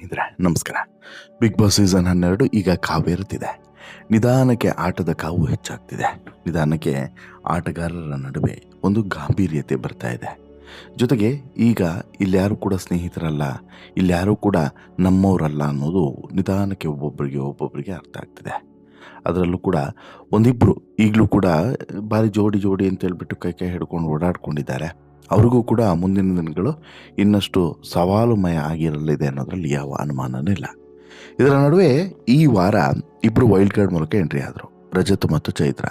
ಸ್ನೇಹಿತರೆ ನಮಸ್ಕಾರ. Big boss season 12 ಈಗ ಕಾವೇರುತ್ತಿದೆ. ನಿಧಾನಕ್ಕೆ ಆಟದ ಕಾವು ಹೆಚ್ಚಾಗ್ತಿದೆ. ನಿಧಾನಕ್ಕೆ ಆಟಗಾರರ ನಡುವೆ ಒಂದು ಗಾಂಭೀರ್ಯತೆ ಬರ್ತಾ ಇದೆ. ಜೊತೆಗೆ ಈಗ ಇಲ್ಯಾರೂ ಕೂಡ ಸ್ನೇಹಿತರಲ್ಲ, ಇಲ್ಯಾರೂ ಕೂಡ ನಮ್ಮವರಲ್ಲ ಅನ್ನೋದು ನಿಧಾನಕ್ಕೆ ಒಬ್ಬೊಬ್ಬರಿಗೆ ಅರ್ಥ ಆಗ್ತಿದೆ. ಅದರಲ್ಲೂ ಕೂಡ ಒಂದಿಬ್ಬರು ಈಗಲೂ ಕೂಡ ಭಾರಿ ಜೋಡಿ ಅಂತ ಹೇಳ್ಬಿಟ್ಟು ಕೈ ಹಿಡ್ಕೊಂಡು ಓಡಾಡ್ಕೊಂಡಿದ್ದಾರೆ. ಅವ್ರಿಗೂ ಕೂಡ ಮುಂದಿನ ದಿನಗಳು ಇನ್ನಷ್ಟು ಸವಾಲುಮಯ ಆಗಿರಲಿದೆ ಅನ್ನೋದ್ರಲ್ಲಿ ಯಾವ ಅನುಮಾನನೂ ಇಲ್ಲ. ಇದರ ನಡುವೆ ಈ ವಾರ ಇಬ್ಬರು ವೈಲ್ಡ್ ಕಾರ್ಡ್ ಮೂಲಕ ಎಂಟ್ರಿ ಆದರು, ರಜತ್ ಮತ್ತು ಚೈತ್ರ.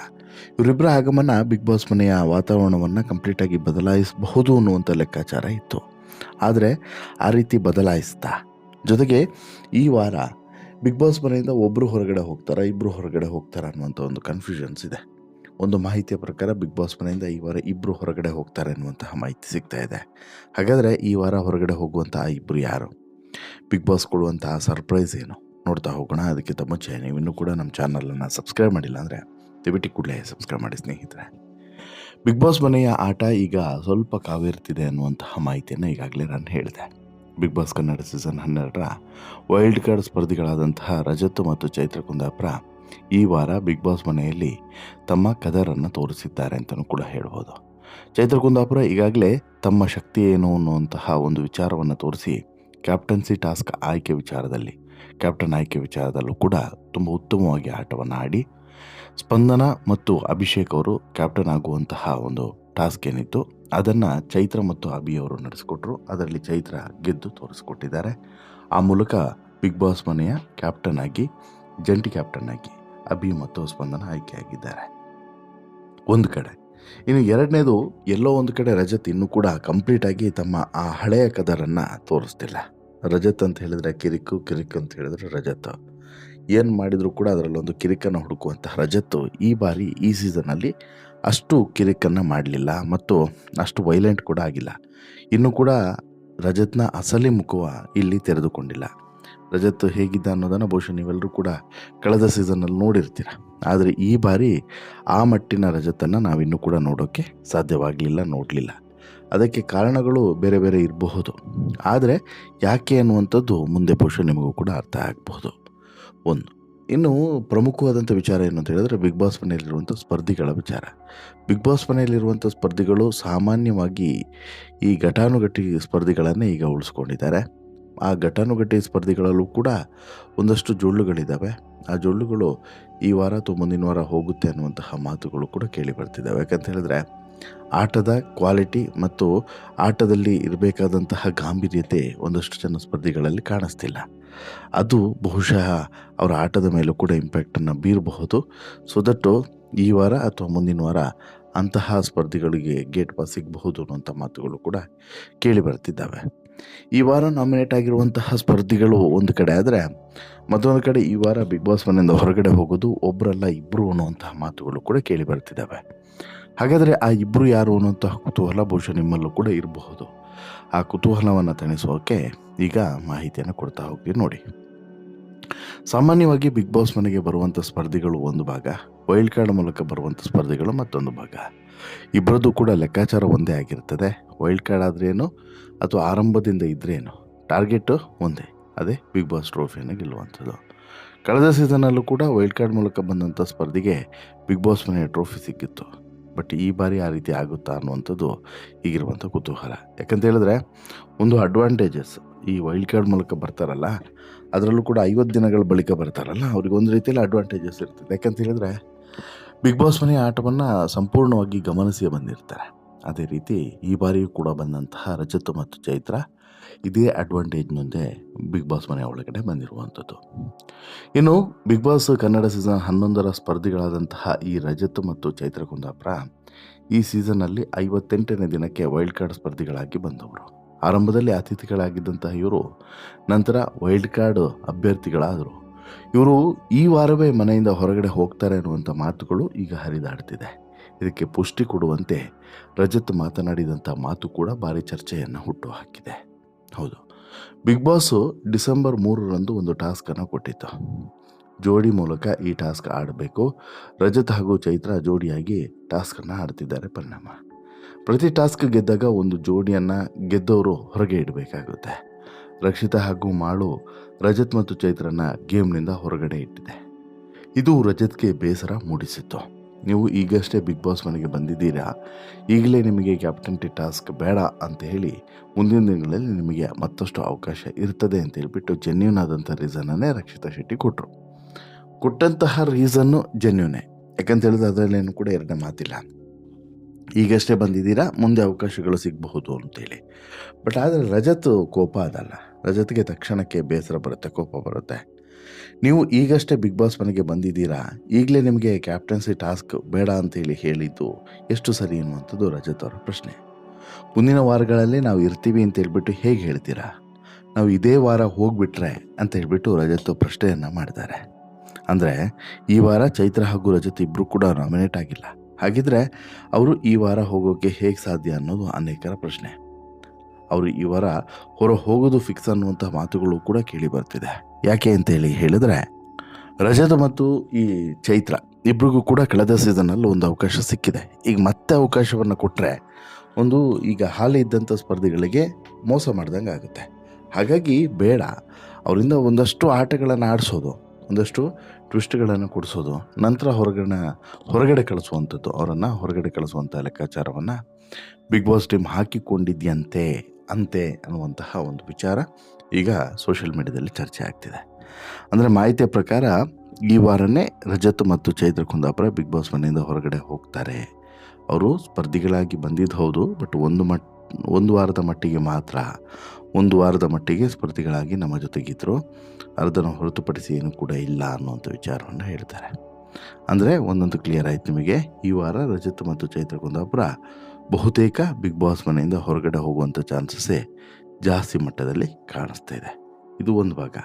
ಇವರಿಬ್ಬರ ಆಗಮನ ಬಿಗ್ ಬಾಸ್ ಮನೆಯ ವಾತಾವರಣವನ್ನು ಕಂಪ್ಲೀಟಾಗಿ ಬದಲಾಯಿಸಬಹುದು ಅನ್ನುವಂಥ ಲೆಕ್ಕಾಚಾರ ಇತ್ತು. ಆದರೆ ಆ ರೀತಿ ಬದಲಾಯಿಸ್ತಾ ಜೊತೆಗೆ ಈ ವಾರ ಬಿಗ್ ಬಾಸ್ ಮನೆಯಿಂದ ಒಬ್ಬರು ಹೊರಗಡೆ ಹೋಗ್ತಾರಾ, ಇಬ್ಬರು ಹೊರಗಡೆ ಹೋಗ್ತಾರಾ ಅನ್ನುವಂಥ ಒಂದು ಕನ್ಫ್ಯೂಷನ್ಸ್ ಇದೆ. ಒಂದು ಮಾಹಿತಿಯ ಪ್ರಕಾರ ಬಿಗ್ ಬಾಸ್ ಮನೆಯಿಂದ ಈ ವಾರ ಇಬ್ಬರು ಹೊರಗಡೆ ಹೋಗ್ತಾರೆ ಅನ್ನುವಂತಹ ಮಾಹಿತಿ ಸಿಗ್ತಾ ಇದೆ. ಹಾಗಾದರೆ ಈ ವಾರ ಹೊರಗಡೆ ಹೋಗುವಂತಹ ಇಬ್ಬರು ಯಾರು? ಬಿಗ್ ಬಾಸ್ ಕೊಡುವಂತಹ ಸರ್ಪ್ರೈಸ್ ಏನು? ನೋಡ್ತಾ ಹೋಗೋಣ. ಅದಕ್ಕಿಂತ ಮುಂಚೆ ನೀವು ಇನ್ನೂ ಕೂಡ ನಮ್ಮ ಚಾನಲನ್ನು ಸಬ್ಸ್ಕ್ರೈಬ್ ಮಾಡಿಲ್ಲ ಅಂದರೆ ದಯವಿಟ್ಟು ಕೂಡಲೇ ಸಬ್ಸ್ಕ್ರೈಬ್ ಮಾಡಿ ಸ್ನೇಹಿತರೆ. ಬಿಗ್ ಬಾಸ್ ಮನೆಯ ಆಟ ಈಗ ಸ್ವಲ್ಪ ಕಾವೇರ್ತಿದೆ ಅನ್ನುವಂತಹ ಮಾಹಿತಿಯನ್ನು ಈಗಾಗಲೇ ನಾನು ಹೇಳಿದೆ. ಬಿಗ್ ಬಾಸ್ ಕನ್ನಡ ಸೀಸನ್ 12ರ ವೈಲ್ಡ್ ಕಾರ್ಡ್ ಸ್ಪರ್ಧಿಗಳಾದಂತಹ ರಜತ್ ಮತ್ತು ಚೈತ್ರ ಕುಂದಾಪುರ ಈ ವಾರ ಬಿಗ್ ಬಾಸ್ ಮನೆಯಲ್ಲಿ ತಮ್ಮ ಕದರನ್ನು ತೋರಿಸಿದ್ದಾರೆ ಅಂತಲೂ ಕೂಡ ಹೇಳ್ಬೋದು. ಚೈತ್ರ ಕುಂದಾಪುರ ಈಗಾಗಲೇ ತಮ್ಮ ಶಕ್ತಿ ಏನು ಅನ್ನುವಂತಹ ಒಂದು ವಿಚಾರವನ್ನು ತೋರಿಸಿ ಕ್ಯಾಪ್ಟನ್ಸಿ ಟಾಸ್ಕ್ ಕ್ಯಾಪ್ಟನ್ ಆಯ್ಕೆ ವಿಚಾರದಲ್ಲೂ ಕೂಡ ತುಂಬ ಉತ್ತಮವಾಗಿ ಆಟವನ್ನು ಆಡಿ ಸ್ಪಂದನ ಮತ್ತು ಅಭಿಷೇಕ್ ಅವರು ಕ್ಯಾಪ್ಟನ್ ಆಗುವಂತಹ ಒಂದು ಟಾಸ್ಕ್ ಏನಿತ್ತು ಅದನ್ನು ಚೈತ್ರ ಮತ್ತು ಅಭಿಯವರು ನಡೆಸಿಕೊಟ್ರು. ಅದರಲ್ಲಿ ಚೈತ್ರ ಗೆದ್ದು ತೋರಿಸ್ಕೊಟ್ಟಿದ್ದಾರೆ. ಆ ಮೂಲಕ ಬಿಗ್ ಬಾಸ್ ಮನೆಯ ಜಂಟಿ ಕ್ಯಾಪ್ಟನ್ ಆಗಿ ಅಭಿ ಮತ್ತು ಸ್ಪಂದನ ಆಯ್ಕೆಯಾಗಿದ್ದಾರೆ ಒಂದು ಕಡೆ. ಇನ್ನು ಎರಡನೇದು, ಎಲ್ಲೋ ಒಂದು ಕಡೆ ರಜತ್ ಇನ್ನೂ ಕೂಡ ಕಂಪ್ಲೀಟಾಗಿ ತಮ್ಮ ಆ ಹಳೆಯ ಕದರನ್ನು ತೋರಿಸ್ತಿಲ್ಲ. ರಜತ್ ಅಂತ ಹೇಳಿದ್ರೆ ಕಿರಿಕು ಅಂತ ಹೇಳಿದ್ರೆ ರಜತ್ ಏನು ಮಾಡಿದರೂ ಕೂಡ ಅದರಲ್ಲೊಂದು ಕಿರಿಕನ್ನು ಹುಡುಕುವಂತಹ ರಜತ್ತು ಈ ಬಾರಿ ಈ ಸೀಸನಲ್ಲಿ ಅಷ್ಟು ಕಿರಿಕನ್ನು ಮಾಡಲಿಲ್ಲ ಮತ್ತು ಅಷ್ಟು ವೈಲೆಂಟ್ ಕೂಡ ಆಗಿಲ್ಲ. ಇನ್ನೂ ಕೂಡ ರಜತ್ನ ಅಸಲಿ ಮುಖವ ಇಲ್ಲಿ ತೆರೆದುಕೊಂಡಿಲ್ಲ. ರಜತ್ ಹೇಗಿದ್ದ ಅನ್ನೋದನ್ನು ಬಹುಶಃ ನೀವೆಲ್ಲರೂ ಕೂಡ ಕಳೆದ ಸೀಸನ್ನಲ್ಲಿ ನೋಡಿರ್ತೀರ. ಆದರೆ ಈ ಬಾರಿ ಆ ಮಟ್ಟಿನ ರಜತನ್ನು ನಾವಿನ್ನೂ ಕೂಡ ನೋಡೋಕ್ಕೆ ನೋಡಲಿಲ್ಲ. ಅದಕ್ಕೆ ಕಾರಣಗಳು ಬೇರೆ ಬೇರೆ ಇರಬಹುದು. ಆದರೆ ಯಾಕೆ ಅನ್ನುವಂಥದ್ದು ಮುಂದೆ ಬಹುಶಃ ನಿಮಗೂ ಕೂಡ ಅರ್ಥ ಆಗಬಹುದು. ಒಂದು ಇನ್ನು ಪ್ರಮುಖವಾದಂಥ ವಿಚಾರ ಏನು ಅಂತ ಹೇಳಿದ್ರೆ ಬಿಗ್ ಬಾಸ್ ಮನೆಯಲ್ಲಿರುವಂಥ ಸ್ಪರ್ಧಿಗಳ ವಿಚಾರ. ಬಿಗ್ ಬಾಸ್ ಮನೆಯಲ್ಲಿರುವಂಥ ಸ್ಪರ್ಧಿಗಳು ಸಾಮಾನ್ಯವಾಗಿ ಈ ಘಟಾನುಘಟಿ ಸ್ಪರ್ಧಿಗಳನ್ನೇ ಈಗ ಉಳಿಸ್ಕೊಂಡಿದ್ದಾರೆ. ಆ ಘಟಾನುಘಟಿ ಸ್ಪರ್ಧಿಗಳಲ್ಲೂ ಕೂಡ ಒಂದಷ್ಟು ಜೊಳ್ಳುಗಳಿದ್ದಾವೆ. ಆ ಜೊಳ್ಳುಗಳು ಈ ವಾರ ಅಥವಾ ಮುಂದಿನ ವಾರ ಹೋಗುತ್ತೆ ಅನ್ನುವಂತಹ ಮಾತುಗಳು ಕೂಡ ಕೇಳಿ ಬರ್ತಿದ್ದಾವೆ. ಯಾಕಂತ ಹೇಳಿದ್ರೆ ಆಟದ ಕ್ವಾಲಿಟಿ ಮತ್ತು ಆಟದಲ್ಲಿ ಇರಬೇಕಾದಂತಹ ಗಾಂಭೀರ್ಯತೆ ಒಂದಷ್ಟು ಜನ ಸ್ಪರ್ಧಿಗಳಲ್ಲಿ ಕಾಣಿಸ್ತಿಲ್ಲ. ಅದು ಬಹುಶಃ ಅವರ ಆಟದ ಮೇಲೂ ಕೂಡ ಇಂಪ್ಯಾಕ್ಟನ್ನು ಬೀರಬಹುದು. ಸೊ ದಟ್ಟು ಈ ವಾರ ಅಥವಾ ಮುಂದಿನ ವಾರ ಅಂತಹ ಸ್ಪರ್ಧಿಗಳಿಗೆ ಗೇಟ್ ಪಾಸ್ ಸಿಗಬಹುದು ಅನ್ನುವಂಥ ಮಾತುಗಳು ಕೂಡ ಕೇಳಿ ಬರ್ತಿದ್ದಾವೆ. ಈ ವಾರ ನಾಮಿನೇಟ್ ಆಗಿರುವಂತಹ ಸ್ಪರ್ಧಿಗಳು ಒಂದು ಕಡೆ ಆದರೆ, ಮತ್ತೊಂದು ಕಡೆ ಈ ವಾರ ಬಿಗ್ ಬಾಸ್ ಮನೆಯಿಂದ ಹೊರಗಡೆ ಹೋಗೋದು ಒಬ್ಬರಲ್ಲ ಇಬ್ಬರು ಅನ್ನುವಂತಹ ಮಾತುಗಳು ಕೂಡ ಕೇಳಿ ಬರ್ತಿದ್ದಾವೆ. ಹಾಗಾದರೆ ಆ ಇಬ್ಬರು ಯಾರು ಅನ್ನುವಂತಹ ಕುತೂಹಲ ಬಹುಶಃ ನಿಮ್ಮಲ್ಲೂ ಕೂಡ ಇರಬಹುದು. ಆ ಕುತೂಹಲವನ್ನು ತಣಿಸೋಕೆ ಈಗ ಮಾಹಿತಿಯನ್ನು ಕೊಡ್ತಾ ಹೋಗ್ತೀವಿ ನೋಡಿ. ಸಾಮಾನ್ಯವಾಗಿ ಬಿಗ್ ಬಾಸ್ ಮನೆಗೆ ಬರುವಂಥ ಸ್ಪರ್ಧಿಗಳು ಒಂದು ಭಾಗ, ವೈಲ್ಡ್ ಕಾರ್ಡ್ ಮೂಲಕ ಬರುವಂಥ ಸ್ಪರ್ಧಿಗಳು ಮತ್ತೊಂದು ಭಾಗ. ಇಬ್ಬರದ್ದು ಕೂಡ ಲೆಕ್ಕಾಚಾರ ಒಂದೇ ಆಗಿರ್ತದೆ. ವೈಲ್ಡ್ ಕಾರ್ಡ್ ಆದ್ರೇನು ಅಥವಾ ಆರಂಭದಿಂದ ಇದ್ರೇನು, ಟಾರ್ಗೆಟು ಒಂದೇ, ಅದೇ ಬಿಗ್ ಬಾಸ್ ಟ್ರೋಫಿಯನ್ನು ಗೆಲ್ಲುವಂಥದ್ದು. ಕಳೆದ ಸೀಸನಲ್ಲೂ ಕೂಡ ವೈಲ್ಡ್ ಕಾರ್ಡ್ ಮೂಲಕ ಬಂದಂಥ ಸ್ಪರ್ಧಿಗೆ ಬಿಗ್ ಬಾಸ್ ಮನೆಯ ಟ್ರೋಫಿ ಸಿಕ್ಕಿತ್ತು. ಬಟ್ ಈ ಬಾರಿ ಆ ರೀತಿ ಆಗುತ್ತಾ ಅನ್ನುವಂಥದ್ದು ಈಗಿರುವಂಥ ಕುತೂಹಲ. ಯಾಕಂತ ಹೇಳಿದ್ರೆ ಒಂದು ಅಡ್ವಾಂಟೇಜಸ್, ಈ ವೈಲ್ಡ್ ಕಾರ್ಡ್ ಮೂಲಕ ಬರ್ತಾರಲ್ಲ ಅದರಲ್ಲೂ ಕೂಡ 50 ದಿನಗಳ ಬಳಿಕ ಬರ್ತಾರಲ್ಲ ಅವ್ರಿಗೆ ಒಂದು ರೀತಿಯಲ್ಲಿ ಅಡ್ವಾಂಟೇಜಸ್ ಇರ್ತದೆ. ಯಾಕಂತ ಹೇಳಿದ್ರೆ ಬಿಗ್ ಬಾಸ್ ಮನೆಯ ಆಟವನ್ನು ಸಂಪೂರ್ಣವಾಗಿ ಗಮನಿಸಿ ಬಂದಿರ್ತಾರೆ. ಅದೇ ರೀತಿ ಈ ಬಾರಿಯೂ ಕೂಡ ಬಂದಂತಹ ರಜತ್ ಮತ್ತು ಚೈತ್ರ ಇದೇ ಅಡ್ವಾಂಟೇಜ್ನೊಂದೇ ಬಿಗ್ ಬಾಸ್ ಮನೆಯ ಒಳಗಡೆ ಬಂದಿರುವಂಥದ್ದು. ಇನ್ನು ಬಿಗ್ ಬಾಸ್ ಕನ್ನಡ ಸೀಸನ್ 11ರ ಸ್ಪರ್ಧಿಗಳಾದಂತಹ ಈ ರಜತ್ ಮತ್ತು ಚೈತ್ರ ಕುಂದಾಪುರ ಈ ಸೀಸನ್ನಲ್ಲಿ 58ನೇ ದಿನಕ್ಕೆ ವೈಲ್ಡ್ ಕಾರ್ಡ್ ಸ್ಪರ್ಧಿಗಳಾಗಿ ಬಂದವರು. ಆರಂಭದಲ್ಲಿ ಅತಿಥಿಗಳಾಗಿದ್ದಂತಹ ಇವರು ನಂತರ ವೈಲ್ಡ್ ಕಾರ್ಡ್ ಅಭ್ಯರ್ಥಿಗಳಾದರು. ಇವರು ಈ ವಾರವೇ ಮನೆಯಿಂದ ಹೊರಗಡೆ ಹೋಗ್ತಾರೆ ಅನ್ನುವಂಥ ಮಾತುಗಳು ಈಗ ಹರಿದಾಡ್ತಿದೆ. ಇದಕ್ಕೆ ಪುಷ್ಟಿ ಕೊಡುವಂತೆ ರಜತ್ ಮಾತನಾಡಿದಂಥ ಮಾತು ಕೂಡ ಭಾರಿ ಚರ್ಚೆಯನ್ನು ಹುಟ್ಟು ಹಾಕಿದೆ. ಹೌದು, ಬಿಗ್ ಬಾಸು ಡಿಸೆಂಬರ್ 3ರಂದು ಒಂದು ಟಾಸ್ಕನ್ನು ಕೊಟ್ಟಿತ್ತು. ಜೋಡಿ ಮೂಲಕ ಈ ಟಾಸ್ಕ್ ಆಡಬೇಕು. ರಜತ್ ಹಾಗೂ ಚೈತ್ರ ಜೋಡಿಯಾಗಿ ಟಾಸ್ಕನ್ನು ಆಡ್ತಿದ್ದಾರೆ. ಪರಿಣಾಮ ಪ್ರತಿ ಟಾಸ್ಕ್ ಗೆದ್ದಾಗ ಒಂದು ಜೋಡಿಯನ್ನು ಗೆದ್ದವರು ಹೊರಗೆ ಇಡಬೇಕಾಗುತ್ತೆ. ರಕ್ಷಿತಾ ಹಾಗೂ ಮಾಳು ರಜತ್ ಮತ್ತು ಚೈತ್ರನ ಗೇಮ್ನಿಂದ ಹೊರಗಡೆ ಇಟ್ಟಿದೆ. ಇದು ರಜತ್ಗೆ ಬೇಸರ ಮೂಡಿಸಿತ್ತು. ನೀವು ಈಗಷ್ಟೇ ಬಿಗ್ ಬಾಸ್ ಮನೆಗೆ ಬಂದಿದ್ದೀರಾ, ಈಗಲೇ ನಿಮಗೆ ಕ್ಯಾಪ್ಟನ್ಟಿ ಟಾಸ್ಕ್ ಬೇಡ ಅಂತ ಹೇಳಿ ಮುಂದಿನ ದಿನಗಳಲ್ಲಿ ನಿಮಗೆ ಮತ್ತಷ್ಟು ಅವಕಾಶ ಇರ್ತದೆ ಅಂತ ಹೇಳ್ಬಿಟ್ಟು ಜೆನ್ಯೂನ್ ಆದಂಥ ರೀಸನನ್ನೇ ರಕ್ಷಿತಾ ಶೆಟ್ಟಿ ಕೊಟ್ಟರು. ಕೊಟ್ಟಂತಹ ರೀಸನ್ನು ಜೆನ್ಯೂನೇ, ಯಾಕಂತ ಹೇಳಿದ್ರೆ ಅದರಲ್ಲೇನು ಕೂಡ ಎರಡನೇ ಮಾತಿಲ್ಲ. ಈಗಷ್ಟೇ ಬಂದಿದ್ದೀರಾ, ಮುಂದೆ ಅವಕಾಶಗಳು ಸಿಗಬಹುದು ಅಂತೇಳಿ. ಬಟ್ ಆದರೆ ರಜತ್ ಕೋಪ ಅದಲ್ಲ. ರಜತ್ಗೆ ತಕ್ಷಣಕ್ಕೆ ಬೇಸರ ಬರುತ್ತೆ, ಕೋಪ ಬರುತ್ತೆ. ನೀವು ಈಗಷ್ಟೇ ಬಿಗ್ ಬಾಸ್ ಮನೆಗೆ ಬಂದಿದ್ದೀರಾ, ಈಗಲೇ ನಿಮಗೆ ಕ್ಯಾಪ್ಟನ್ಸಿ ಟಾಸ್ಕ್ ಬೇಡ ಅಂತೇಳಿ ಹೇಳಿದ್ದು ಎಷ್ಟು ಸರಿ ಅನ್ನುವಂಥದ್ದು ರಜತ್ ಅವರ ಪ್ರಶ್ನೆ. ಮುಂದಿನ ವಾರಗಳಲ್ಲಿ ನಾವು ಇರ್ತೀವಿ ಅಂತ ಹೇಳ್ಬಿಟ್ಟು ಹೇಗೆ ಹೇಳ್ತೀರಾ, ನಾವು ಇದೇ ವಾರ ಹೋಗ್ಬಿಟ್ರೆ ಅಂತ ಹೇಳ್ಬಿಟ್ಟು ರಜತ್ ಪ್ರಶ್ನೆಯನ್ನು ಮಾಡಿದ್ದಾರೆ. ಅಂದರೆ ಈ ವಾರ ಚೈತ್ರ ಹಾಗೂ ರಜತ್ ಇಬ್ಬರು ಕೂಡ ನಾಮಿನೇಟ್ ಆಗಿಲ್ಲ. ಹಾಗಿದ್ರೆ ಅವರು ಈ ವಾರ ಹೋಗೋಕ್ಕೆ ಹೇಗೆ ಸಾಧ್ಯ ಅನ್ನೋದು ಅನೇಕರ ಪ್ರಶ್ನೆ. ಅವರು ಈ ವಾರ ಹೊರ ಹೋಗೋದು ಫಿಕ್ಸ್ ಅನ್ನುವಂಥ ಮಾತುಗಳು ಕೂಡ ಕೇಳಿ ಬರ್ತಿದೆ. ಯಾಕೆ ಅಂತೇಳಿ ಹೇಳಿದ್ರೆ, ರಜತ್ ಮತ್ತು ಈ ಚೈತ್ರ ಇಬ್ರಿಗೂ ಕೂಡ ಕಳೆದ ಸೀಸನ್ನಲ್ಲಿ ಒಂದು ಅವಕಾಶ ಸಿಕ್ಕಿದೆ. ಈಗ ಮತ್ತೆ ಅವಕಾಶವನ್ನು ಕೊಟ್ಟರೆ ಒಂದು ಈಗ ಹಾಲಿ ಇದ್ದಂಥ ಸ್ಪರ್ಧಿಗಳಿಗೆ ಮೋಸ ಮಾಡ್ದಂಗೆ ಆಗುತ್ತೆ. ಹಾಗಾಗಿ ಬೇಡ, ಅವರಿಂದ ಒಂದಷ್ಟು ಆಟಗಳನ್ನು ಆಡಿಸೋದು, ಒಂದಷ್ಟು ಟ್ವಿಸ್ಟ್ಗಳನ್ನು ಕೊಡಿಸೋದು, ನಂತರ ಹೊರಗಡೆ ಕಳಿಸುವಂಥದ್ದು, ಅವರನ್ನು ಹೊರಗಡೆ ಕಳಿಸುವಂಥ ಲೆಕ್ಕಾಚಾರವನ್ನು ಬಿಗ್ ಬಾಸ್ ಟೀಮ್ ಹಾಕಿಕೊಂಡಿದ್ಯಂತೆ ಅನ್ನುವಂತಹ ಒಂದು ವಿಚಾರ ಈಗ ಸೋಷಿಯಲ್ ಮೀಡಿಯಾದಲ್ಲಿ ಚರ್ಚೆ ಆಗ್ತಿದೆ. ಅಂದರೆ ಮಾಹಿತಿಯ ಪ್ರಕಾರ ಈ ವಾರನೇ ರಜತ್ ಮತ್ತು ಚೈತ್ರ ಕುಂದಾಪುರ ಬಿಗ್ ಬಾಸ್ ಮನೆಯಿಂದ ಹೊರಗಡೆ ಹೋಗ್ತಾರೆ. ಅವರು ಸ್ಪರ್ಧಿಗಳಾಗಿ ಬಂದಿದ್ದು ಹೌದು, ಬಟ್ ಒಂದು ವಾರದ ಮಟ್ಟಿಗೆ ಮಾತ್ರ, ಒಂದು ವಾರದ ಮಟ್ಟಿಗೆ ಸ್ಪರ್ಧಿಗಳಾಗಿ ನಮ್ಮ ಜೊತೆಗಿದ್ದರು, ಅದನ್ನು ಹೊರತುಪಡಿಸಿ ಏನು ಕೂಡ ಇಲ್ಲ ಅನ್ನುವಂಥ ವಿಚಾರವನ್ನು ಹೇಳ್ತಾರೆ. ಅಂದರೆ ಒಂದೊಂದು ಕ್ಲಿಯರ್ ಆಯ್ತು ನಿಮಗೆ, ಈ ವಾರ ರಜತ್ ಮತ್ತು ಚೈತ್ರ ಕುಂದಾಪುರ ಬಹುತೇಕ ಬಿಗ್ ಬಾಸ್ ಮನೆಯಿಂದ ಹೊರಗಡೆ ಹೋಗುವಂಥ ಚಾನ್ಸಸ್ಸೇ ಜಾಸ್ತಿ ಮಟ್ಟದಲ್ಲಿ ಕಾಣಿಸ್ತಾ ಇದೆ. ಇದು ಒಂದು ಭಾಗ.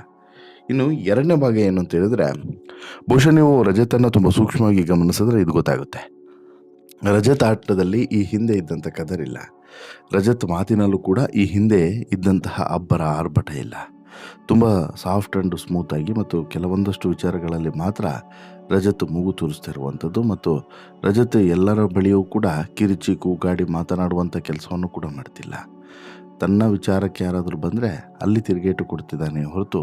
ಇನ್ನು ಎರಡನೇ ಭಾಗ ಏನು ಅಂತ ಹೇಳಿದ್ರೆ, ಬಹುಶಃ ನೀವು ರಜತನ್ನು ತುಂಬ ಸೂಕ್ಷ್ಮವಾಗಿ ಗಮನಿಸಿದ್ರೆ ಇದು ಗೊತ್ತಾಗುತ್ತೆ. ರಜತ್ ಆಟದಲ್ಲಿ ಈ ಹಿಂದೆ ಇದ್ದಂಥ ಕದರಿಲ್ಲ. ರಜತ್ ಮಾತಿನಲ್ಲೂ ಕೂಡ ಈ ಹಿಂದೆ ಇದ್ದಂತಹ ಅಬ್ಬರ ಆರ್ಭಟ ಇಲ್ಲ. ತುಂಬ ಸಾಫ್ಟ್ ಆ್ಯಂಡ್ ಸ್ಮೂತಾಗಿ ಮತ್ತು ಕೆಲವೊಂದಷ್ಟು ವಿಚಾರಗಳಲ್ಲಿ ಮಾತ್ರ ರಜತ್ ಮೂಗು ತೂರಿಸ್ತಿರುವಂಥದ್ದು, ಮತ್ತು ರಜತ್ ಎಲ್ಲರ ಬಳಿಯೂ ಕೂಡ ಕಿರಿಚಿ ಕೂಗಾಡಿ ಮಾತನಾಡುವಂಥ ಕೆಲಸವನ್ನು ಕೂಡ ಮಾಡ್ತಿಲ್ಲ. ತನ್ನ ವಿಚಾರಕ್ಕೆ ಯಾರಾದರೂ ಬಂದರೆ ಅಲ್ಲಿ ತಿರುಗೇಟು ಕೊಡ್ತಿದ್ದಾನೆ ಹೊರತು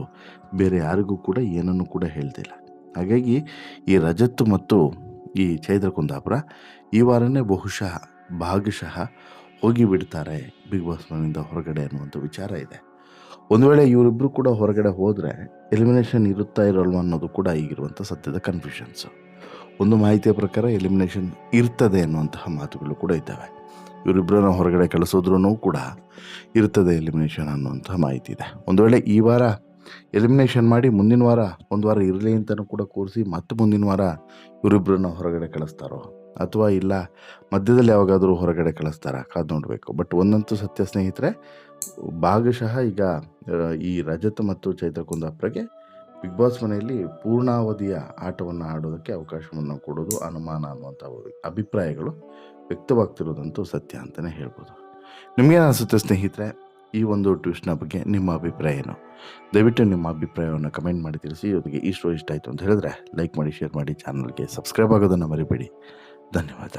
ಬೇರೆ ಯಾರಿಗೂ ಕೂಡ ಏನನ್ನು ಕೂಡ ಹೇಳ್ತಿಲ್ಲ. ಹಾಗಾಗಿ ಈ ರಜತ್ ಮತ್ತು ಈ ಚೈತ್ರ ಕುಂದಾಪುರ ಈ ವಾರನೇ ಭಾಗಶಃ ಹೋಗಿಬಿಡ್ತಾರೆ ಬಿಗ್ ಬಾಸ್ ಮನೆಯಿಂದ ಹೊರಗಡೆ ಅನ್ನುವಂಥ ವಿಚಾರ ಇದೆ. ಒಂದು ವೇಳೆ ಇವರಿಬ್ಬರು ಕೂಡ ಹೊರಗಡೆ ಹೋದರೆ ಎಲಿಮಿನೇಷನ್ ಇರುತ್ತಾ ಇರೋಲ್ವ ಅನ್ನೋದು ಕೂಡ ಈಗಿರುವಂಥ ಸದ್ಯದ ಕನ್ಫ್ಯೂಷನ್ಸು. ಒಂದು ಮಾಹಿತಿಯ ಪ್ರಕಾರ ಎಲಿಮಿನೇಷನ್ ಇರ್ತದೆ ಅನ್ನುವಂತಹ ಮಾತುಗಳು ಕೂಡ ಇದ್ದಾವೆ. ಇವರಿಬ್ಬರನ್ನ ಹೊರಗಡೆ ಕಳಿಸೋದ್ರೂ ಕೂಡ ಇರ್ತದೆ ಎಲಿಮಿನೇಷನ್ ಅನ್ನುವಂಥ ಮಾಹಿತಿ ಇದೆ. ಒಂದು ವೇಳೆ ಈ ವಾರ ಎಲಿಮಿನೇಷನ್ ಮಾಡಿ ಮುಂದಿನ ವಾರ ಒಂದು ವಾರ ಇರಲಿ ಅಂತಲೂ ಕೂಡ ಕೂರಿಸಿ ಮತ್ತೆ ಮುಂದಿನ ವಾರ ಇವರಿಬ್ಬರನ್ನ ಹೊರಗಡೆ ಕಳಿಸ್ತಾರೋ, ಅಥವಾ ಇಲ್ಲ ಮಧ್ಯದಲ್ಲಿ ಯಾವಾಗಾದರೂ ಹೊರಗಡೆ ಕಳಿಸ್ತಾರ, ಕಾದು ನೋಡಬೇಕು. ಬಟ್ ಒಂದಂತೂ ಸತ್ಯ ಸ್ನೇಹಿತರೆ, ಭಾಗಶಃ ಈಗ ಈ ರಜತ್ ಮತ್ತು ಚೈತ್ರ ಕುಂದಾಪುರಗೆ ಬಿಗ್ ಬಾಸ್ ಮನೆಯಲ್ಲಿ ಪೂರ್ಣಾವಧಿಯ ಆಟವನ್ನು ಆಡೋದಕ್ಕೆ ಅವಕಾಶವನ್ನು ಕೊಡೋದು ಅನುಮಾನ ಅನ್ನುವಂಥ ಅಭಿಪ್ರಾಯಗಳು ವ್ಯಕ್ತವಾಗ್ತಿರೋದಂತೂ ಸತ್ಯ ಅಂತಲೇ ಹೇಳ್ಬೋದು. ನಿಮಗೇನು ಅನಿಸುತ್ತೆ ಸ್ನೇಹಿತರೆ, ಈ ಒಂದು ಟ್ವಿಸ್ಟ್ನ ಬಗ್ಗೆ ನಿಮ್ಮ ಅಭಿಪ್ರಾಯ ಏನು? ದಯವಿಟ್ಟು ನಿಮ್ಮ ಅಭಿಪ್ರಾಯವನ್ನು ಕಮೆಂಟ್ ಮಾಡಿ ತಿಳಿಸಿ. ಜೊತೆಗೆ ಈ ಸ್ಟೋರಿ ಇಷ್ಟ ಆಯಿತು ಅಂತ ಹೇಳಿದ್ರೆ ಲೈಕ್ ಮಾಡಿ, ಶೇರ್ ಮಾಡಿ, ಚಾನಲ್ಗೆ ಸಬ್ಸ್ಕ್ರೈಬ್ ಆಗೋದನ್ನು ಮರಿಬೇಡಿ. ಧನ್ಯವಾದ.